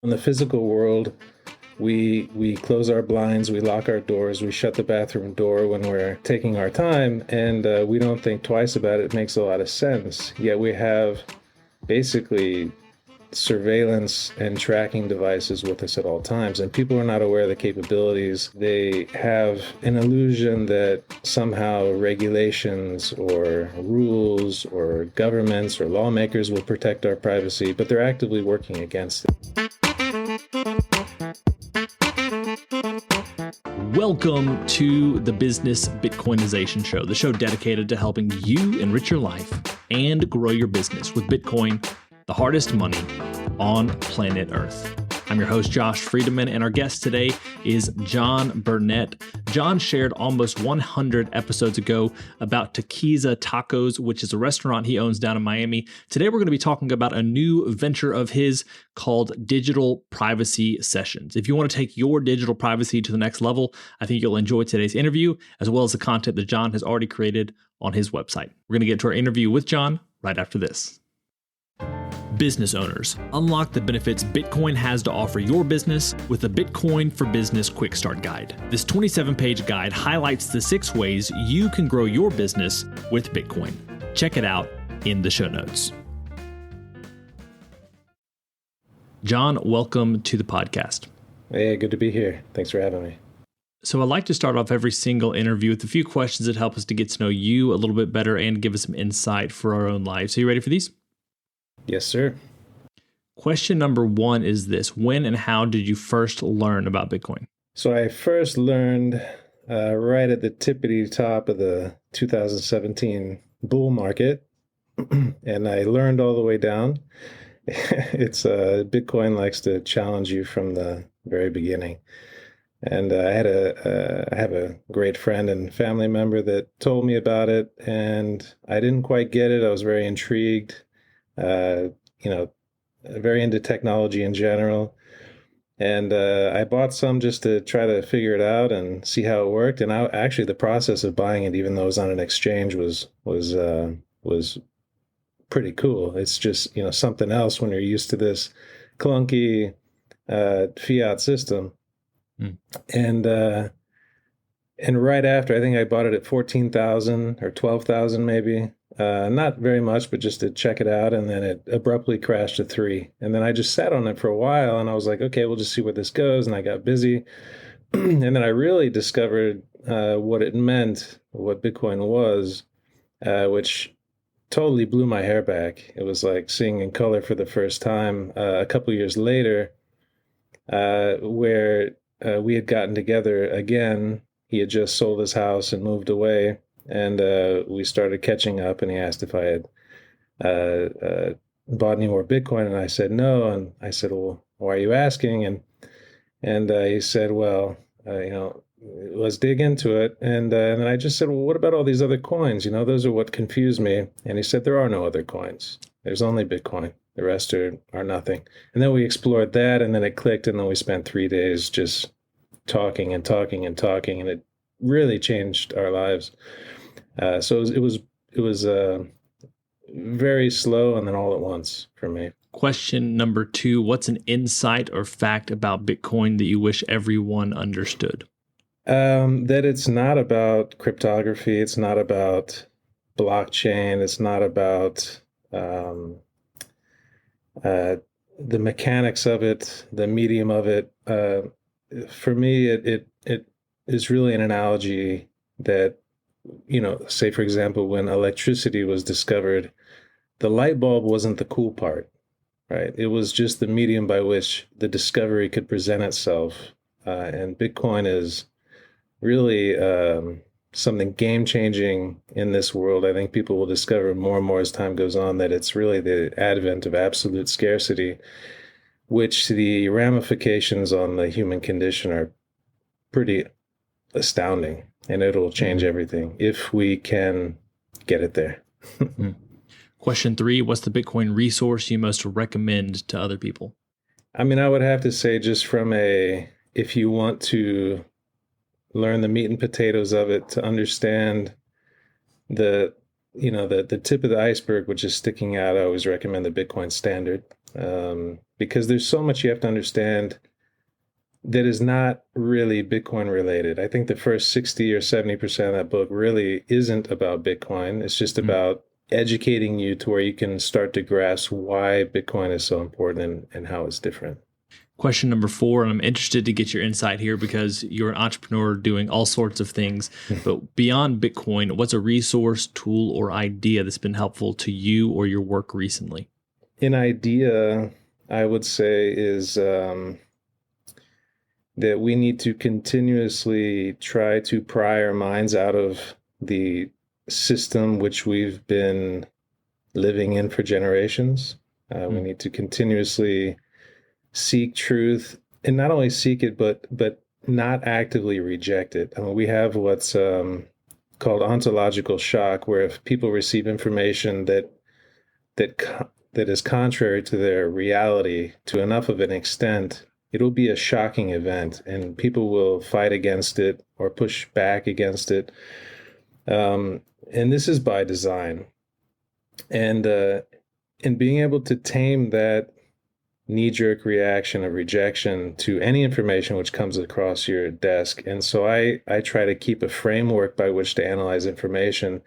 In the physical world, we close our blinds, we lock our doors, we shut the bathroom door when we're taking our time, and we don't think twice about it. It makes a lot of sense. Yet we have basically surveillance and tracking devices with us at all times, and people are not aware of the capabilities. They have an illusion that somehow regulations or rules or governments or lawmakers will protect our privacy, but they're actively working against it. Welcome to the Business Bitcoinization Show, the show dedicated to helping you enrich your life and grow your business with Bitcoin, the hardest money on planet Earth. I'm your host, Josh Friedeman, and our guest today is John Burnett. John shared almost 100 episodes ago about Tequiza Tacos, which is a restaurant he owns down in Miami. Today, we're going to be talking about a new venture of his called Digital Privacy Sessions. If you want to take your digital privacy to the next level, I think you'll enjoy today's interview, as well as the content that John has already created on his website. We're going to get to our interview with John right after this. Business owners, unlock the benefits Bitcoin has to offer your business with the Bitcoin for Business Quick Start Guide. This 27-page guide highlights the 6 ways you can grow your business with Bitcoin. Check it out in the show notes. John, welcome to the podcast. Hey, good to be here. Thanks for having me. So I like to start off every single interview with a few questions that help us to get to know you a little bit better and give us some insight for our own lives. So you ready for these? Yes, sir. Question number 1 is this: when and how did you first learn about Bitcoin? So I first learned right at the tippity top of the 2017 bull market, and I learned all the way down. It's Bitcoin likes to challenge you from the very beginning. And I have a great friend and family member that told me about it, and I didn't quite get it. I was very intrigued. Very into technology in general. And I bought some just to try to figure it out and see how it worked. And actually, the process of buying it, even though it was on an exchange, was pretty cool. It's just, something else when you're used to this clunky fiat system. And right after, I think I bought it at 14,000 or 12,000 maybe. Not very much, but just to check it out. And then it abruptly crashed to 3. And then I just sat on it for a while and I was like, okay, we'll just see where this goes. And I got busy. And then I really discovered what it meant, what Bitcoin was, which totally blew my hair back. It was like seeing in color for the first time a couple years later, where we had gotten together again. He had just sold his house and moved away. And we started catching up, and he asked if I had bought any more Bitcoin, and I said no. And I said, "Well, why are you asking?" And he said, "Well, let's dig into it." And then I just said, "Well, what about all these other coins? Those are what confused me." And he said, "There are no other coins. There's only Bitcoin. The rest are nothing." And then we explored that, and then it clicked, and then we spent 3 days just talking and talking and talking, and it really changed our lives. So it was very slow and then all at once for me. Question number 2, what's an insight or fact about Bitcoin that you wish everyone understood? That it's not about cryptography. It's not about blockchain. It's not about the mechanics of it, the medium of it. For me, it is really an analogy that, say, for example, when electricity was discovered, the light bulb wasn't the cool part, right? It was just the medium by which the discovery could present itself. And Bitcoin is really something game-changing in this world. I think people will discover more and more as time goes on that it's really the advent of absolute scarcity, which the ramifications on the human condition are pretty astounding. And it'll change everything if we can get it there. Question 3, what's the Bitcoin resource you most recommend to other people? I would have to say, just from if you want to learn the meat and potatoes of it, to understand the tip of the iceberg, which is sticking out, I always recommend the Bitcoin Standard. because there's so much you have to understand that is not really Bitcoin related. I think the first 60 or 70% of that book really isn't about Bitcoin. It's just about educating you to where you can start to grasp why Bitcoin is so important and how it's different. Question number 4, and I'm interested to get your insight here because you're an entrepreneur doing all sorts of things. But beyond Bitcoin, what's a resource, tool, or idea that's been helpful to you or your work recently? An idea, I would say, is that we need to continuously try to pry our minds out of the system which we've been living in for generations. We need to continuously seek truth, and not only seek it, but not actively reject it. I mean, we have what's called ontological shock, where if people receive information that is contrary to their reality to enough of an extent, it'll be a shocking event, and people will fight against it or push back against it. And this is by design. And being able to tame that knee-jerk reaction of rejection to any information which comes across your desk. And so I try to keep a framework by which to analyze information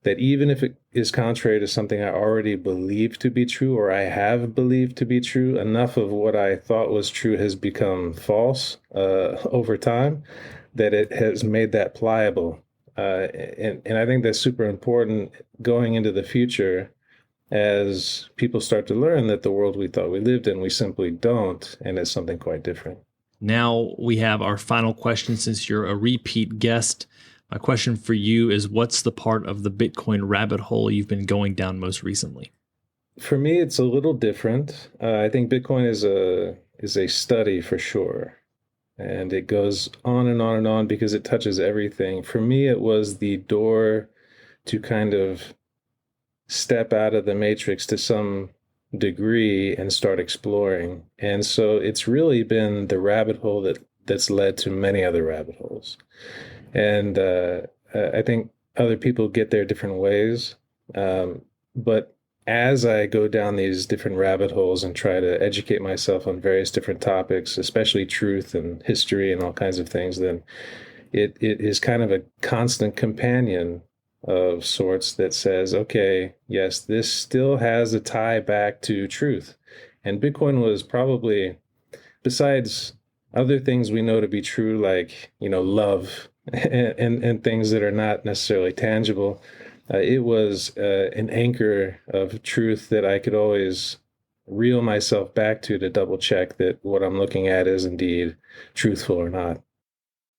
that, even if it is contrary to something I already believe to be true, or I have believed to be true, enough of what I thought was true has become false over time, that it has made that pliable. And I think that's super important going into the future, as people start to learn that the world we thought we lived in, we simply don't, and it's something quite different. Now we have our final question. Since you're a repeat guest, my question for you is, what's the part of the Bitcoin rabbit hole you've been going down most recently? For me, it's a little different. I think Bitcoin is a study for sure. And it goes on and on and on because it touches everything. For me, it was the door to kind of step out of the matrix to some degree and start exploring. And so it's really been the rabbit hole that's led to many other rabbit holes. And I think other people get there different ways. But as I go down these different rabbit holes and try to educate myself on various different topics, especially truth and history and all kinds of things, then it is kind of a constant companion of sorts that says, okay, yes, this still has a tie back to truth. And Bitcoin was probably, besides other things we know to be true, like, love and things that are not necessarily tangible, it was an anchor of truth that I could always reel myself back to double check that what I'm looking at is indeed truthful or not.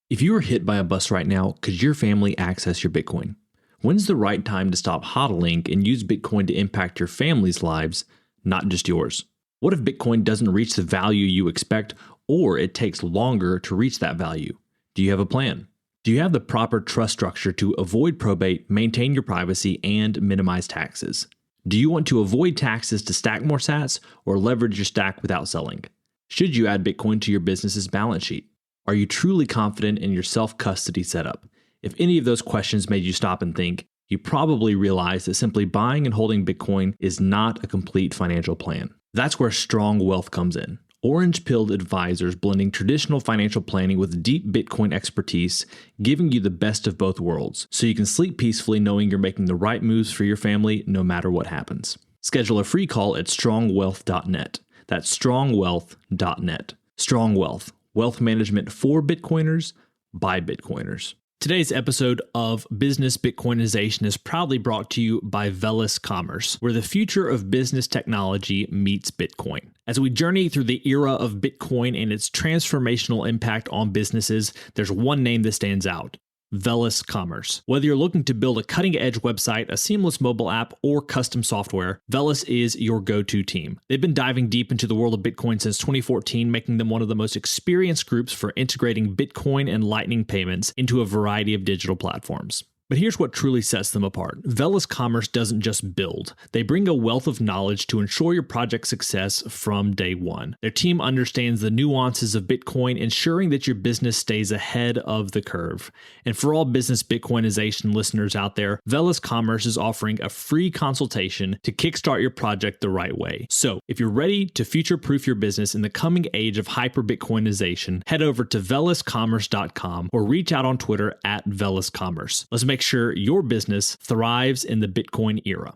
If you were hit by a bus right now, could your family access your Bitcoin? When's the right time to stop hodling and use Bitcoin to impact your family's lives, not just yours? What if Bitcoin doesn't reach the value you expect, or it takes longer to reach that value? Do you have a plan? Do you have the proper trust structure to avoid probate, maintain your privacy, and minimize taxes? Do you want to avoid taxes to stack more sats or leverage your stack without selling? Should you add Bitcoin to your business's balance sheet? Are you truly confident in your self-custody setup? If any of those questions made you stop and think, you probably realize that simply buying and holding Bitcoin is not a complete financial plan. That's where Strong Wealth comes in. Orange-pilled advisors blending traditional financial planning with deep Bitcoin expertise, giving you the best of both worlds, so you can sleep peacefully knowing you're making the right moves for your family no matter what happens. Schedule a free call at strongwealth.net. That's strongwealth.net. Strong Wealth, wealth management for Bitcoiners by Bitcoiners. Today's episode of Business Bitcoinization is proudly brought to you by Velis Commerce, where the future of business technology meets Bitcoin. As we journey through the era of Bitcoin and its transformational impact on businesses, there's one name that stands out: Velis Commerce. Whether you're looking to build a cutting-edge website, a seamless mobile app, or custom software, Velis is your go-to team. They've been diving deep into the world of Bitcoin since 2014, making them one of the most experienced groups for integrating Bitcoin and Lightning payments into a variety of digital platforms. But here's what truly sets them apart. Velis Commerce doesn't just build. They bring a wealth of knowledge to ensure your project's success from day one. Their team understands the nuances of Bitcoin, ensuring that your business stays ahead of the curve. And for all business Bitcoinization listeners out there, Velis Commerce is offering a free consultation to kickstart your project the right way. So if you're ready to future-proof your business in the coming age of hyper-Bitcoinization, head over to veliscommerce.com or reach out on Twitter at veliscommerce. Let's make sure your business thrives in the Bitcoin era.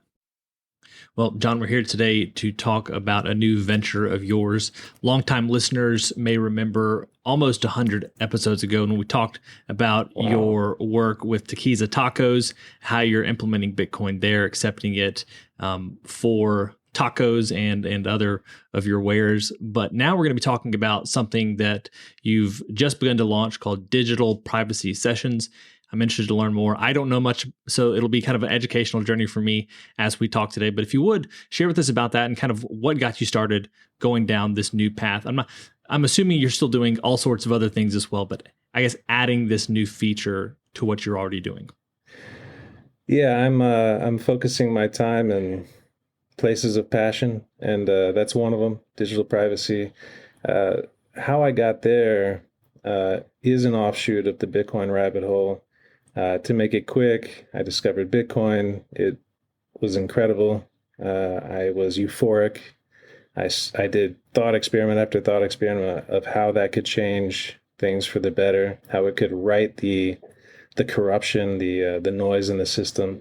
Well, John, we're here today to talk about a new venture of yours. Longtime listeners may remember almost 100 episodes ago when we talked about your work with Tequiza Tacos, how you're implementing Bitcoin there, accepting it for tacos and other of your wares. But now we're going to be talking about something that you've just begun to launch called Digital Privacy Sessions. I'm interested to learn more. I don't know much, so it'll be kind of an educational journey for me as we talk today. But if you would, share with us about that and kind of what got you started going down this new path. I'm assuming you're still doing all sorts of other things as well, but I guess adding this new feature to what you're already doing. Yeah, I'm focusing my time in places of passion, and that's one of them, digital privacy. How I got there is an offshoot of the Bitcoin rabbit hole. To make it quick, I discovered Bitcoin. It was incredible. I was euphoric. I did thought experiment after thought experiment of how that could change things for the better, how it could right the corruption, the noise in the system.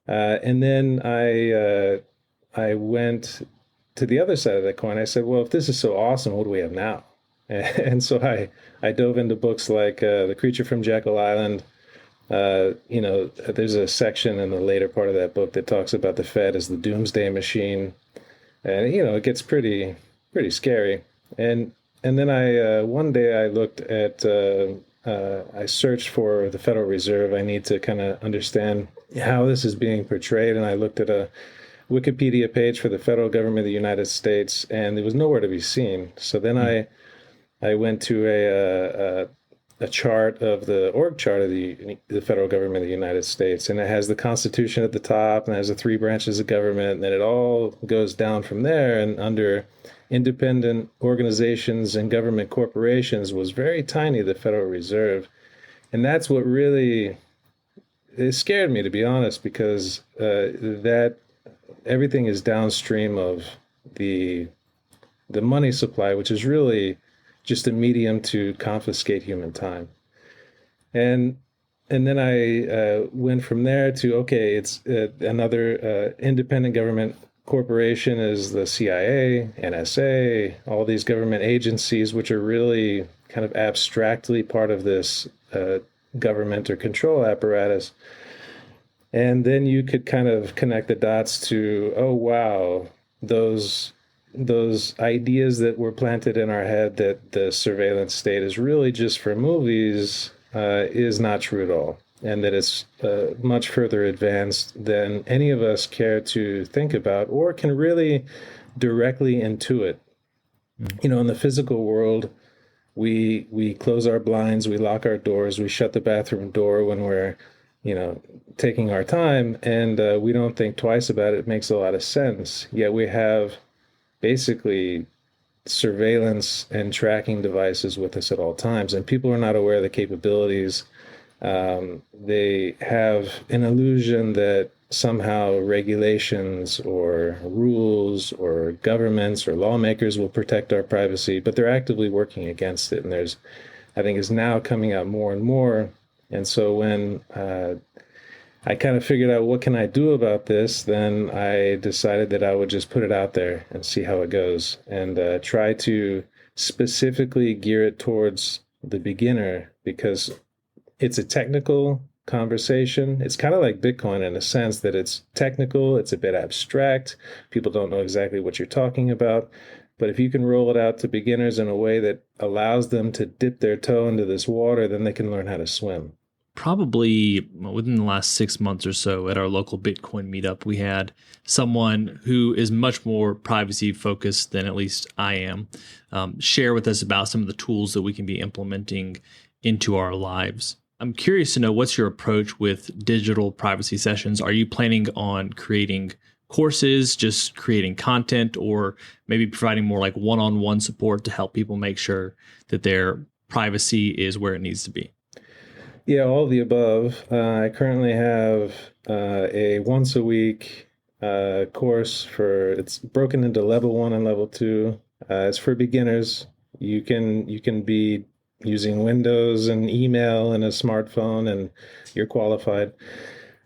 And then I went to the other side of that coin. I said, well, if this is so awesome, what do we have now? And so I dove into books like The Creature from Jekyll Island. There's a section in the later part of that book that talks about the Fed as the doomsday machine, and it gets pretty scary. And then one day I looked at I searched for the Federal Reserve. I need to kind of understand how this is being portrayed, and I looked at a Wikipedia page for the federal government of the United States, and it was nowhere to be seen. So then I went to a chart of the org chart of the federal government of the United States, and it has the Constitution at the top, and it has the three branches of government, and then it all goes down from there. And under independent organizations and government corporations was very tiny, the Federal Reserve. And that's what really, it scared me, to be honest, because that everything is downstream of the money supply, which is really just a medium to confiscate human time. And then I went from there to, okay, it's another independent government corporation is the CIA, NSA, all these government agencies, which are really kind of abstractly part of this government or control apparatus. And then you could kind of connect the dots to, oh, wow, those ideas that were planted in our head that the surveillance state is really just for movies is not true at all. And that it's much further advanced than any of us care to think about or can really directly intuit. In the physical world, we close our blinds, we lock our doors, we shut the bathroom door when we're taking our time, and we don't think twice about it. It makes a lot of sense. Yet we have basically surveillance and tracking devices with us at all times, and people are not aware of the capabilities. They have an illusion that somehow regulations or rules or governments or lawmakers will protect our privacy, but they're actively working against it. And I think is now coming out more and more. And so when I kind of figured out what can I do about this, then I decided that I would just put it out there and see how it goes, and try to specifically gear it towards the beginner, because it's a technical conversation. It's kind of like Bitcoin in a sense that it's technical, it's a bit abstract. People don't know exactly what you're talking about. But if you can roll it out to beginners in a way that allows them to dip their toe into this water, then they can learn how to swim. Probably within the last 6 months or so at our local Bitcoin meetup, we had someone who is much more privacy focused than at least I am, share with us about some of the tools that we can be implementing into our lives. I'm curious to know, what's your approach with digital privacy sessions? Are you planning on creating courses, just creating content, or maybe providing more like one-on-one support to help people make sure that their privacy is where it needs to be? Yeah, all of the above. I currently have a once a week course it's broken into level 1 and level 2. It's for beginners. You can be using Windows and email and a smartphone, and you're qualified.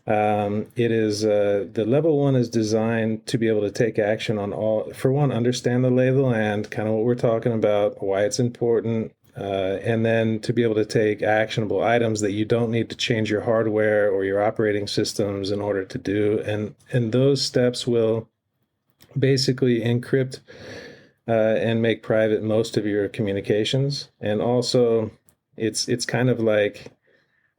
It is the level 1 is designed to be able to take action on all. For one, understand the lay of the land, kind of what we're talking about, why it's important, and then to be able to take actionable items that you don't need to change your hardware or your operating systems in order to do. And those steps will basically encrypt and make private most of your communications. And also, it's kind of like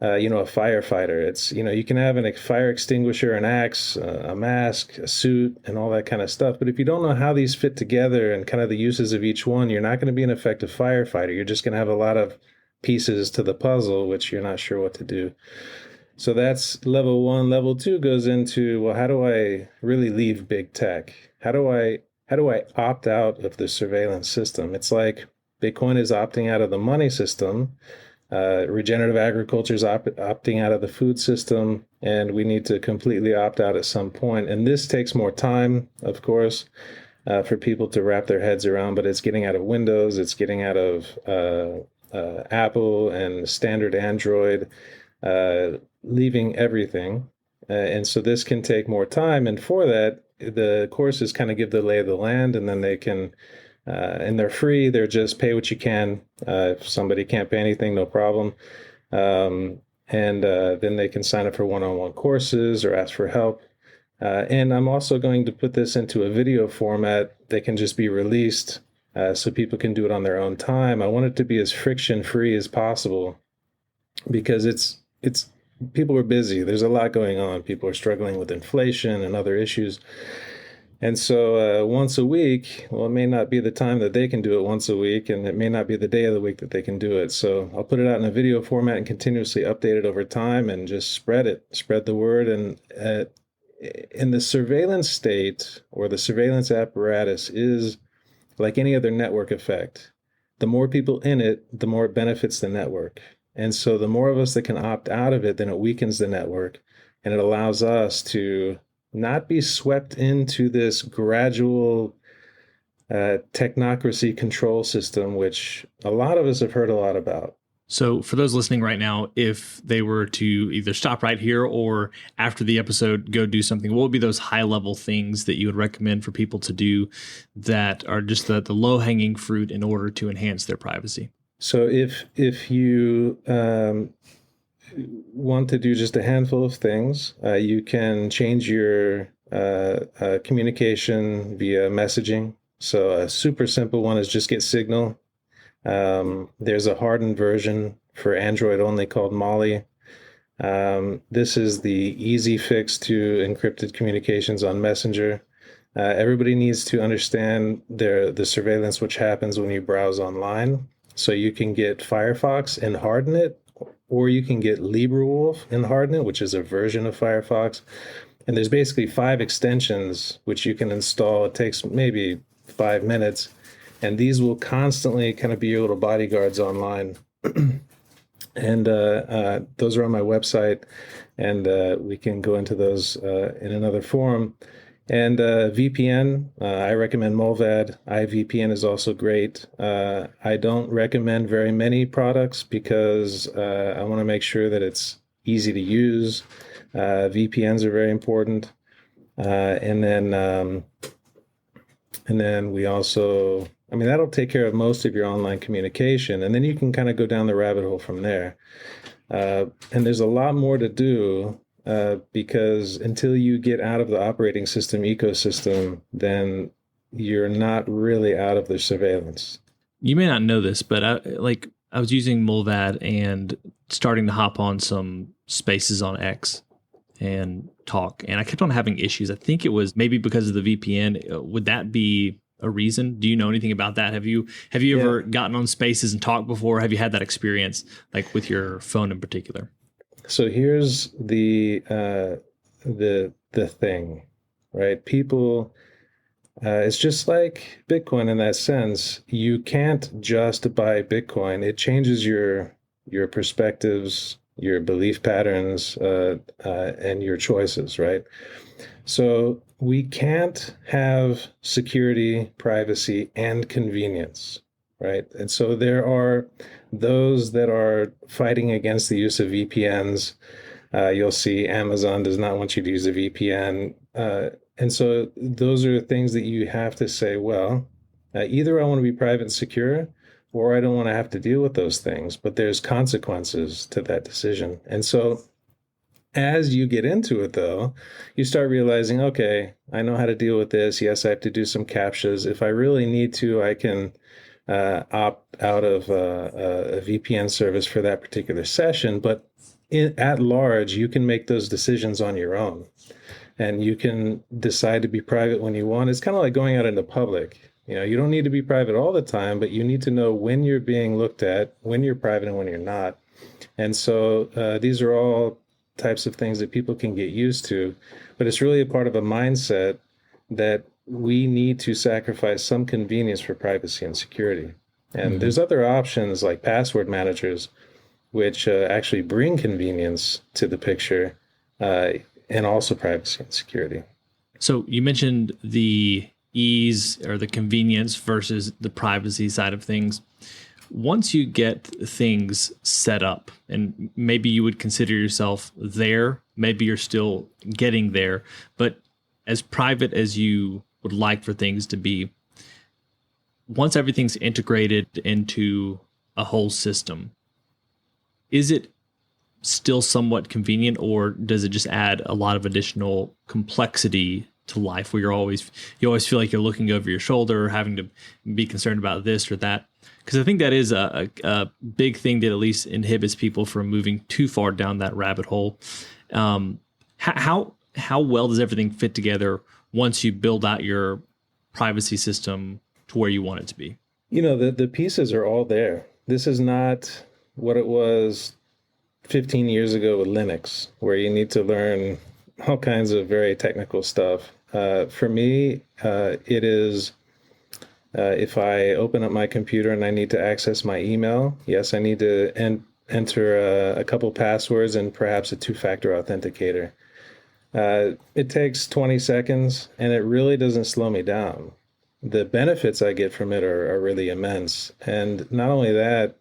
a firefighter. It's, you can have a fire extinguisher, an axe, a mask, a suit, and all that kind of stuff. But if you don't know how these fit together and kind of the uses of each one, you're not going to be an effective firefighter. You're just going to have a lot of pieces to the puzzle, which you're not sure what to do. So that's level 1. Level 2 goes into, well, how do I really leave big tech? How do I opt out of the surveillance system? It's like Bitcoin is opting out of the money system. Regenerative agriculture is opting out of the food system, and we need to completely opt out at some point. And this takes more time, of course, for people to wrap their heads around, but it's getting out of Windows, it's getting out of Apple and standard Android, leaving everything. And so this can take more time. And for that, the courses kind of give the lay of the land, and then they can and they're free. They're just pay what you can. If somebody can't pay anything, no problem. And then they can sign up for one-on-one courses or ask for help. And I'm also going to put this into a video format that can just be released so people can do it on their own time. I want it to be as friction-free as possible because it's people are busy. There's a lot going on. People are struggling with inflation and other issues. And so once a week, well, it may not be the time that they can do it once a week, and it may not be the day of the week that they can do it. So I'll put it out in a video format and continuously update it over time and just spread the word. And in the surveillance state, or the surveillance apparatus, is like any other network effect. The more people in it, the more it benefits the network. And so the more of us that can opt out of it, then it weakens the network, and it allows us to not be swept into this gradual technocracy control system, which a lot of us have heard a lot about. So for those listening right now, if they were to either stop right here or after the episode go do something, what would be those high-level things that you would recommend for people to do that are just the low-hanging fruit in order to enhance their privacy? So if you want to do just a handful of things, you can change your communication via messaging. So a super simple one is just get Signal. There's a hardened version for Android only called Molly. This is the easy fix to encrypted communications on Messenger. Everybody needs to understand the surveillance which happens when you browse online. So you can get Firefox and harden it, or you can get LibreWolf and harden it, which is a version of Firefox. And there's basically 5 extensions which you can install. It takes maybe 5 minutes. And these will constantly kind of be your little bodyguards online. And those are on my website. And we can go into those in another forum. And VPN, I recommend Molvad. iVPN is also great. I don't recommend very many products because I want to make sure that it's easy to use. VPNs are very important. And then we also, that'll take care of most of your online communication. And then you can kind of go down the rabbit hole from there. And there's a lot more to do. Because until you get out of the operating system ecosystem, then you're not really out of the surveillance. You may not know this, but I was using Molvad and starting to hop on some spaces on X and talk, and I kept on having issues. I think it was maybe because of the VPN. Would that be a reason? Do you know anything about that? Have you ever gotten on Spaces and talked before? Have you had that experience, like with your phone in particular? So here's the thing, right? People, it's just like Bitcoin in that sense. You can't just buy Bitcoin. It changes your perspectives, your belief patterns, and your choices, right? So we can't have security, privacy, and convenience, right? And so there are those that are fighting against the use of VPNs. You'll see Amazon does not want you to use a VPN. And so those are things that you have to say, well, either I want to be private and secure, or I don't want to have to deal with those things. But there's consequences to that decision. And so as you get into it, though, you start realizing, okay, I know how to deal with this. Yes, I have to do some captchas. If I really need to, I can opt out of a VPN service for that particular session. But at large, you can make those decisions on your own. And you can decide to be private when you want. It's kind of like going out into public. You don't need to be private all the time, but you need to know when you're being looked at, when you're private and when you're not. And so these are all types of things that people can get used to, but it's really a part of a mindset that we need to sacrifice some convenience for privacy and security. And there's other options like password managers, which actually bring convenience to the picture, and also privacy and security. So you mentioned the ease or the convenience versus the privacy side of things. Once you get things set up, and maybe you would consider yourself there, maybe you're still getting there, but as private as you would like for things to be, once everything's integrated into a whole system, is it still somewhat convenient, or does it just add a lot of additional complexity to life where you always feel like you're looking over your shoulder or having to be concerned about this or that? Because I think that is a big thing that at least inhibits people from moving too far down that rabbit hole. How well does everything fit together once you build out your privacy system to where you want it to be? The pieces are all there. This is not what it was 15 years ago with Linux, where you need to learn all kinds of very technical stuff. For me, it is if I open up my computer and I need to access my email, yes, I need to enter a couple passwords and perhaps a two-factor authenticator. It takes 20 seconds, and it really doesn't slow me down. The benefits I get from it are really immense. And not only that,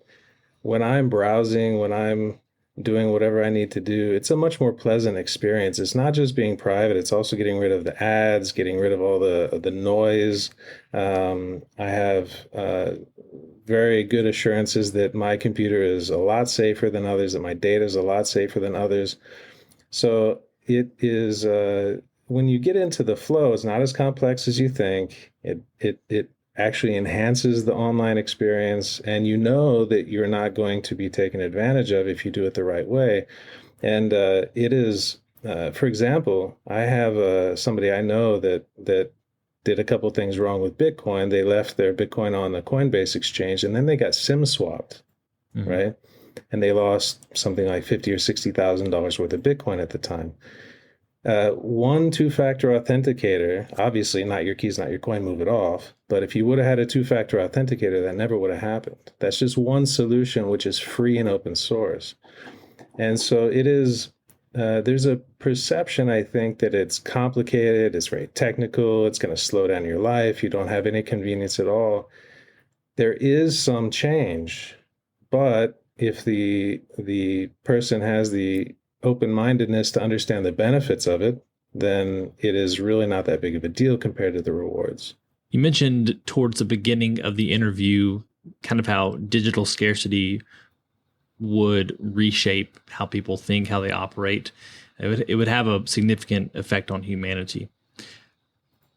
when I'm browsing, when I'm doing whatever I need to do, it's a much more pleasant experience. It's not just being private, it's also getting rid of the ads, getting rid of all the noise. I have very good assurances that my computer is a lot safer than others, that my data is a lot safer than others. So it is, when you get into the flow, it's not as complex as you think. It actually enhances the online experience, and you know that you're not going to be taken advantage of if you do it the right way. And it is, for example, I have somebody I know that did a couple things wrong with Bitcoin. They left their Bitcoin on the Coinbase exchange, and then they got SIM swapped, right? And they lost something like $50,000 or $60,000 worth of Bitcoin at the time. One two-factor authenticator, obviously not your keys, not your coin, move it off. But if you would have had a two-factor authenticator, that never would have happened. That's just one solution, which is free and open source. And so it is, there's a perception, I think, that it's complicated, it's very technical, it's going to slow down your life, you don't have any convenience at all. There is some change, but if the person has the open-mindedness to understand the benefits of it, then it is really not that big of a deal compared to the rewards. You mentioned towards the beginning of the interview kind of how digital scarcity would reshape how people think, how they operate. It would have a significant effect on humanity.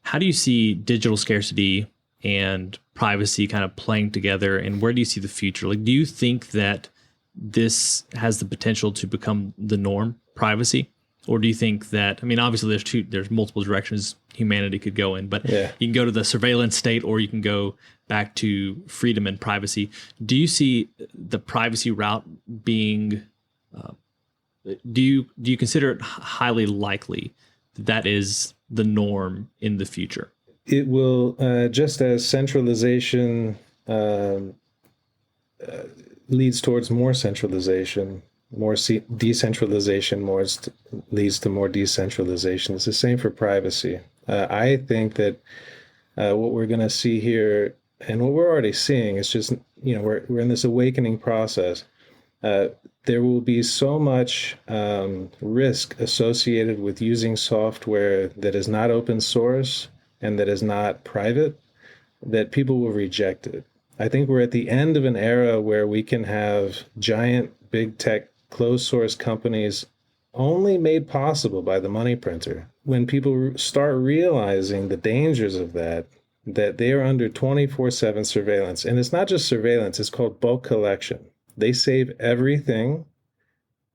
How do you see digital scarcity and privacy kind of playing together, and where do you see the future? Like, do you think that this has the potential to become the norm, privacy? Or do you think that, I mean, obviously there's multiple directions humanity could go in. But Yeah. you can go to the surveillance state, or you can go back to freedom and privacy. Do you see the privacy route being? Do you consider it highly likely that is the norm in the future? It will, just as centralization um, leads towards more centralization, more decentralization leads to more decentralization. It's the same for privacy. I think that what we're going to see here, and what we're already seeing, is just, we're in this awakening process. There will be so much risk associated with using software that is not open source and that is not private, that people will reject it. I think we're at the end of an era where we can have giant big tech closed source companies only made possible by the money printer. When people start realizing the dangers of that they are under 24/7 surveillance. And it's not just surveillance, it's called bulk collection. They save everything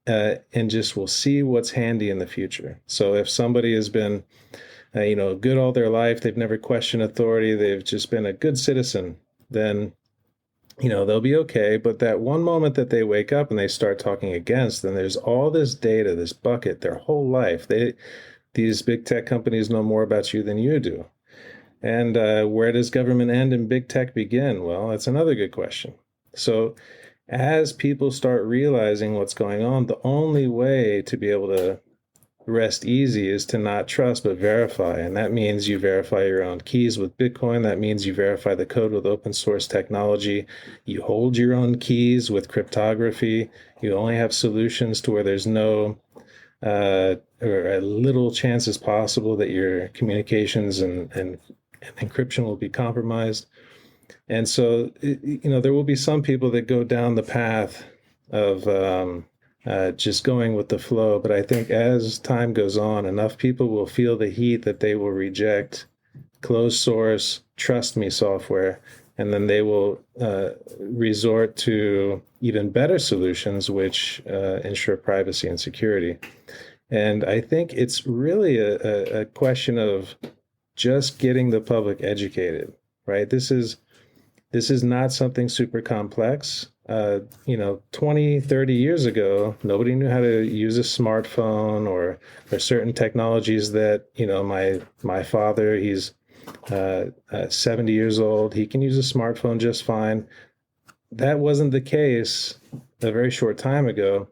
and just will see what's handy in the future. So if somebody has been good all their life, they've never questioned authority, they've just been a good citizen, then they'll be okay. But that one moment that they wake up and they start talking against, then there's all this data, this bucket, their whole life. These big tech companies know more about you than you do. And where does government end and big tech begin? Well, that's another good question. So as people start realizing what's going on, the only way to be able to rest easy is to not trust but verify. And that means you verify your own keys with Bitcoin. That means you verify the code with open source technology. You hold your own keys with cryptography. You only have solutions to where there's no or a little chance as possible that your communications and encryption will be compromised. And so, there will be some people that go down the path of just going with the flow. But I think as time goes on, enough people will feel the heat that they will reject closed source, trust me software, and then they will resort to even better solutions, which ensure privacy and security. And I think it's really a question of just getting the public educated, right? This is not something super complex. 20, 30 years ago, nobody knew how to use a smartphone or certain technologies that, my father, he's 70 years old. He can use a smartphone just fine. That wasn't the case a very short time ago.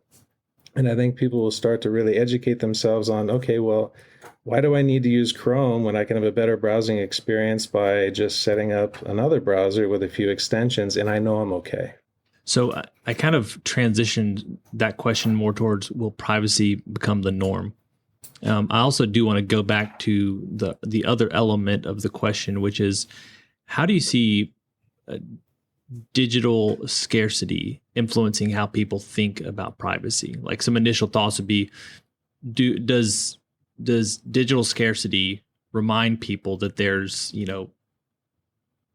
And I think people will start to really educate themselves on, okay, well, why do I need to use Chrome when I can have a better browsing experience by just setting up another browser with a few extensions and I know I'm okay? So I kind of transitioned that question more towards, will privacy become the norm? I also do want to go back to the other element of the question, which is, how do you see digital scarcity influencing how people think about privacy? Like, some initial thoughts would be, does digital scarcity remind people that there's,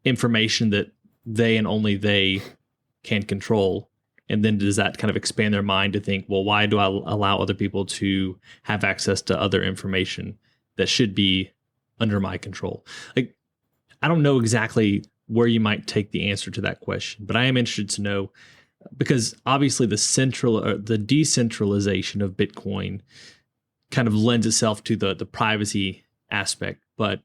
information that they and only they can control? And then does that kind of expand their mind to think, well, why do I allow other people to have access to other information that should be under my control? Like, I don't know exactly where you might take the answer to that question, but I am interested to know, because obviously the decentralization of Bitcoin kind of lends itself to the privacy aspect. But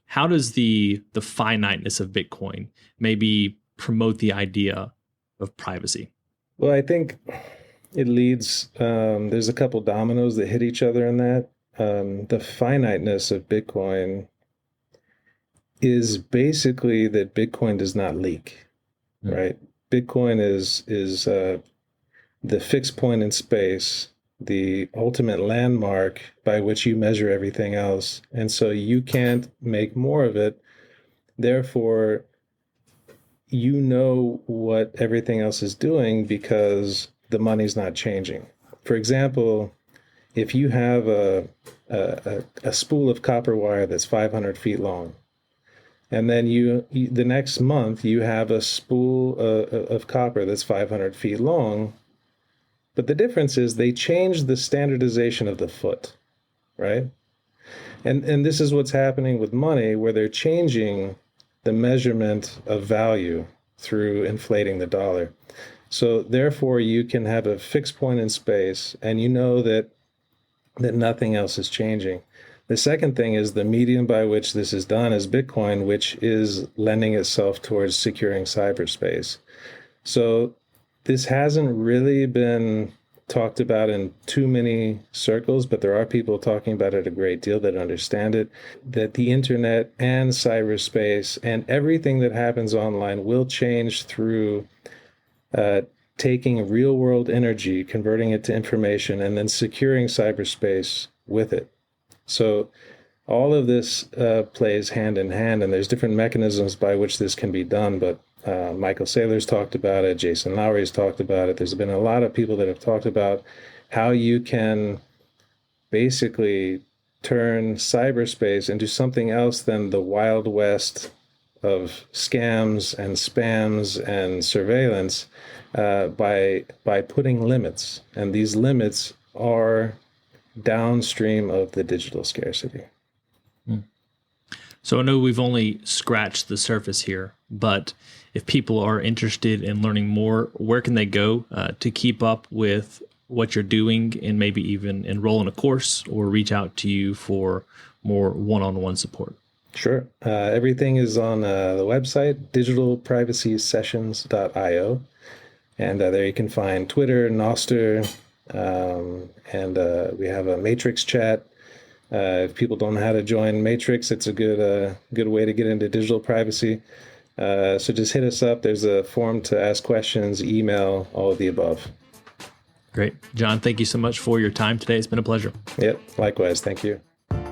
how does the finiteness of Bitcoin maybe promote the idea of privacy? Well, I think it leads, there's a couple dominoes that hit each other in that. The finiteness of Bitcoin is basically that Bitcoin does not leak, right? Bitcoin is the fixed point in space, the ultimate landmark by which you measure everything else. And so you can't make more of it. Therefore, what everything else is doing because the money's not changing. For example, if you have a spool of copper wire that's 500 feet long, and then the next month you have a spool of copper that's 500 feet long, but the difference is they changed the standardization of the foot, right? And this is what's happening with money, where they're changing the measurement of value through inflating the dollar. So therefore, you can have a fixed point in space, and you know that nothing else is changing. The second thing is the medium by which this is done is Bitcoin, which is lending itself towards securing cyberspace. So this hasn't really been talked about in too many circles, but there are people talking about it a great deal that understand it, that the internet and cyberspace and everything that happens online will change through taking real world energy, converting it to information, and then securing cyberspace with it. So all of this plays hand in hand, and there's different mechanisms by which this can be done, but Michael Saylor's talked about it, Jason Lowery's talked about it. There's been a lot of people that have talked about how you can basically turn cyberspace into something else than the Wild West of scams and spams and surveillance by putting limits. And these limits are downstream of the digital scarcity. So I know we've only scratched the surface here, but if people are interested in learning more, where can they go to keep up with what you're doing and maybe even enroll in a course or reach out to you for more one-on-one support? Sure. Everything is on the website, digitalprivacysessions.io. And there you can find Twitter, Nostr, and we have a Matrix chat. If people don't know how to join Matrix, it's a good way to get into digital privacy. So just hit us up. There's a form to ask questions, email, all of the above. Great. John, thank you so much for your time today. It's been a pleasure. Yep, likewise. Thank you.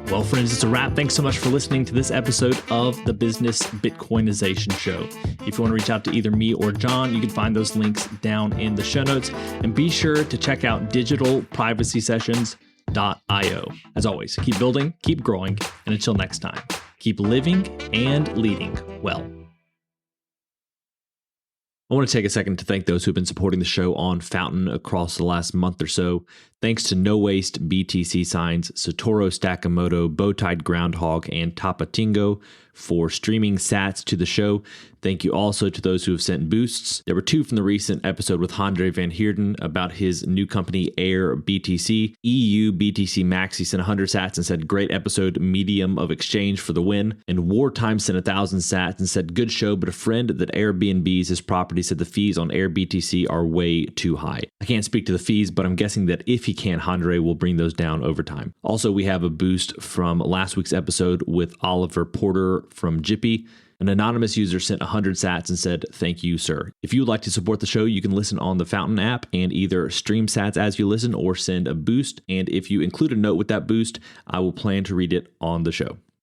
Well, friends, it's a wrap. Thanks so much for listening to this episode of the Business Bitcoinization Show. If you want to reach out to either me or John, you can find those links down in the show notes. And be sure to check out digitalprivacysessions.io. As always, keep building, keep growing, and until next time, keep living and leading well. I want to take a second to thank those who've been supporting the show on Fountain across the last month or so. Thanks to No Waste BTC Signs, Satoru Sakamoto, Bowtied Groundhog, and Tapatingo for streaming sats to the show. Thank you also to those who have sent boosts. There were 2 from the recent episode with Andre Van Heerden about his new company, Air BTC. EU BTC Maxi sent 100 sats and said, great episode, medium of exchange for the win. And Wartime sent 1,000 sats and said, good show, but a friend that Airbnbs his property said the fees on Air BTC are way too high. I can't speak to the fees, but I'm guessing that if he can, Andre will bring those down over time. Also, we have a boost from last week's episode with Oliver Porter from Jippy. An anonymous user sent 100 sats and said, thank you, sir. If you would like to support the show, you can listen on the Fountain app and either stream sats as you listen or send a boost. And if you include a note with that boost, I will plan to read it on the show.